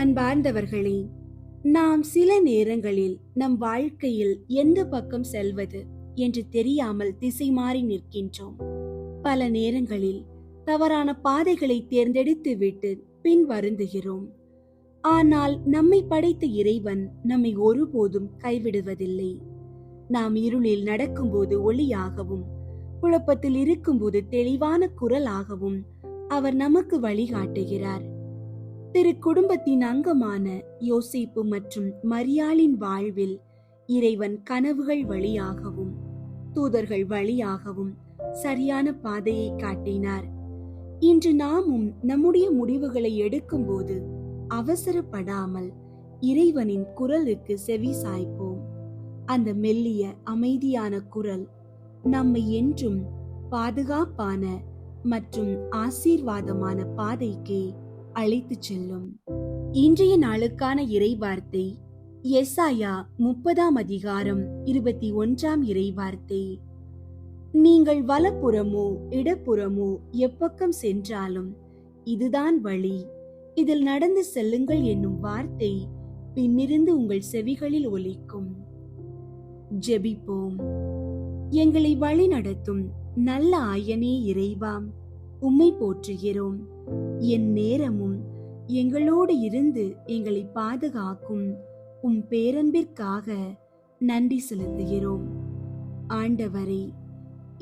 அன்பார்ந்தவர்களே, நாம் சில நேரங்களில் நம் வாழ்க்கையில் எந்த பக்கம் செல்வது என்று தெரியாமல் திசை மாறி நிற்கின்றோம். பல நேரங்களில் தவறான பாதைகளை தேர்ந்தெடுத்து விட்டு பின் வருந்துகிறோம். ஆனால் நம்மை படைத்த இறைவன் நம்மை ஒருபோதும் கைவிடுவதில்லை. நாம் இருளில் நடக்கும்போது ஒளியாகவும், குழப்பத்தில் இருக்கும்போது தெளிவான குரலாகவும் அவர் நமக்கு வழிகாட்டுகிறார். திரு குடும்பத்தின் அங்கமான யோசேப்பு மற்றும் மரியாளின் வாழ்வில் இறைவன் கனவுகள் வழியாகவும் தூதர்கள் வழியாகவும் சரியான பாதையை காட்டினார். இன்று நாமும் நம்முடைய முடிவுகளை எடுக்கும்போது அவசரப்படாமல் இறைவனின் குரலுக்கு செவி சாய்ப்போம். அந்த மெல்லிய அமைதியான குரல் நம்மை என்றும் பாதுகாப்பான மற்றும் ஆசீர்வாதமான பாதைக்கு அழைத்து செல்லும். இன்றைய நாளுக்கான இறை வார்த்தை எசாயா 30 இறை வார்த்தை. நீங்கள் வலப்புறமோ இடப்புறமோ எப்பக்கம் சென்றாலும் இதுதான் வழி, இதில் நடந்து செல்லுங்கள் என்னும் வார்த்தை பின்னிருந்து உங்கள் செவிகளில் ஒலிக்கும். ஜெபிப்போம். எங்களை வழி நடத்தும் நல்ல ஆயனே இறைவா, உம்மை போற்றுகிறோம். என் நேரமும் எங்களோடு இருந்து எங்களை பாதுகாக்கும் உம் பேரன்பிற்காக நன்றி செலுத்துகிறோம். ஆண்டவரே,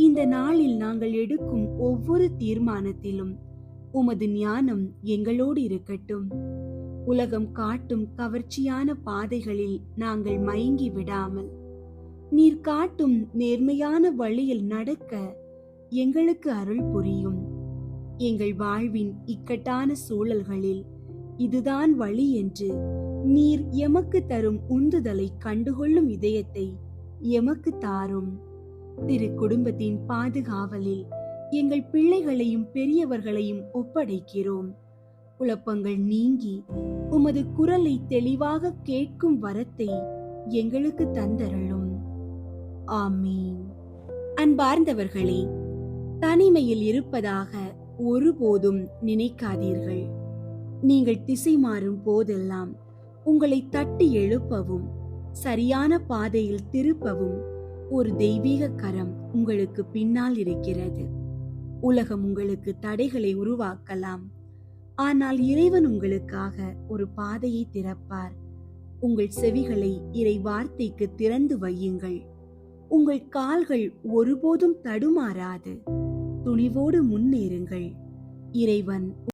இந்த நாளில் நாங்கள் எடுக்கும் ஒவ்வொரு தீர்மானத்திலும் உமது ஞானம் எங்களோடு இருக்கட்டும். உலகம் காட்டும் கவர்ச்சியான பாதைகளில் நாங்கள் மயங்கி விடாமல் நீர் காட்டும் நேர்மையான வழியில் நடக்க எங்களுக்கு அருள் புரியும். எங்கள் வாழ்வின் இக்கட்டான சூழல்களில் இதுதான் வழி என்று நீர் எமக்கு தரும் உந்துதலை கண்டுகொள்ளும் இதயத்தை எமக்கு தாரும். திரு குடும்பத்தின் பாதுகாவலில் எங்கள் பிள்ளைகளையும் பெரியவர்களையும் ஒப்படைக்கிறோம். குழப்பங்கள் நீங்கி உமது குரலை தெளிவாக கேட்கும் வரத்தை எங்களுக்கு தந்தருளும். ஆமீன். அன்பார்ந்தவர்களே, தனிமையில் இருப்பதாக ஒருபோதும் நினைக்காதீர்கள். நீங்கள் திசை மாறும் போதெல்லாம் உங்களை தட்டி எழுப்பவும் சரியான பாதையில் திருப்பவும் ஒரு தெய்வீக கரம் உங்களுக்கு பின்னால் இருக்கிறது. உலகம் உங்களுக்கு தடைகளை உருவாக்கலாம், ஆனால் இறைவன் உங்களுக்காக ஒரு பாதையை திறப்பார். உங்கள் செவிகளை இறை வார்த்தைக்கு திறந்து வையுங்கள். உங்கள் கால்கள் ஒருபோதும் தடுமாறாது. துணிவோடு முன்னேறுங்கள். இறைவன்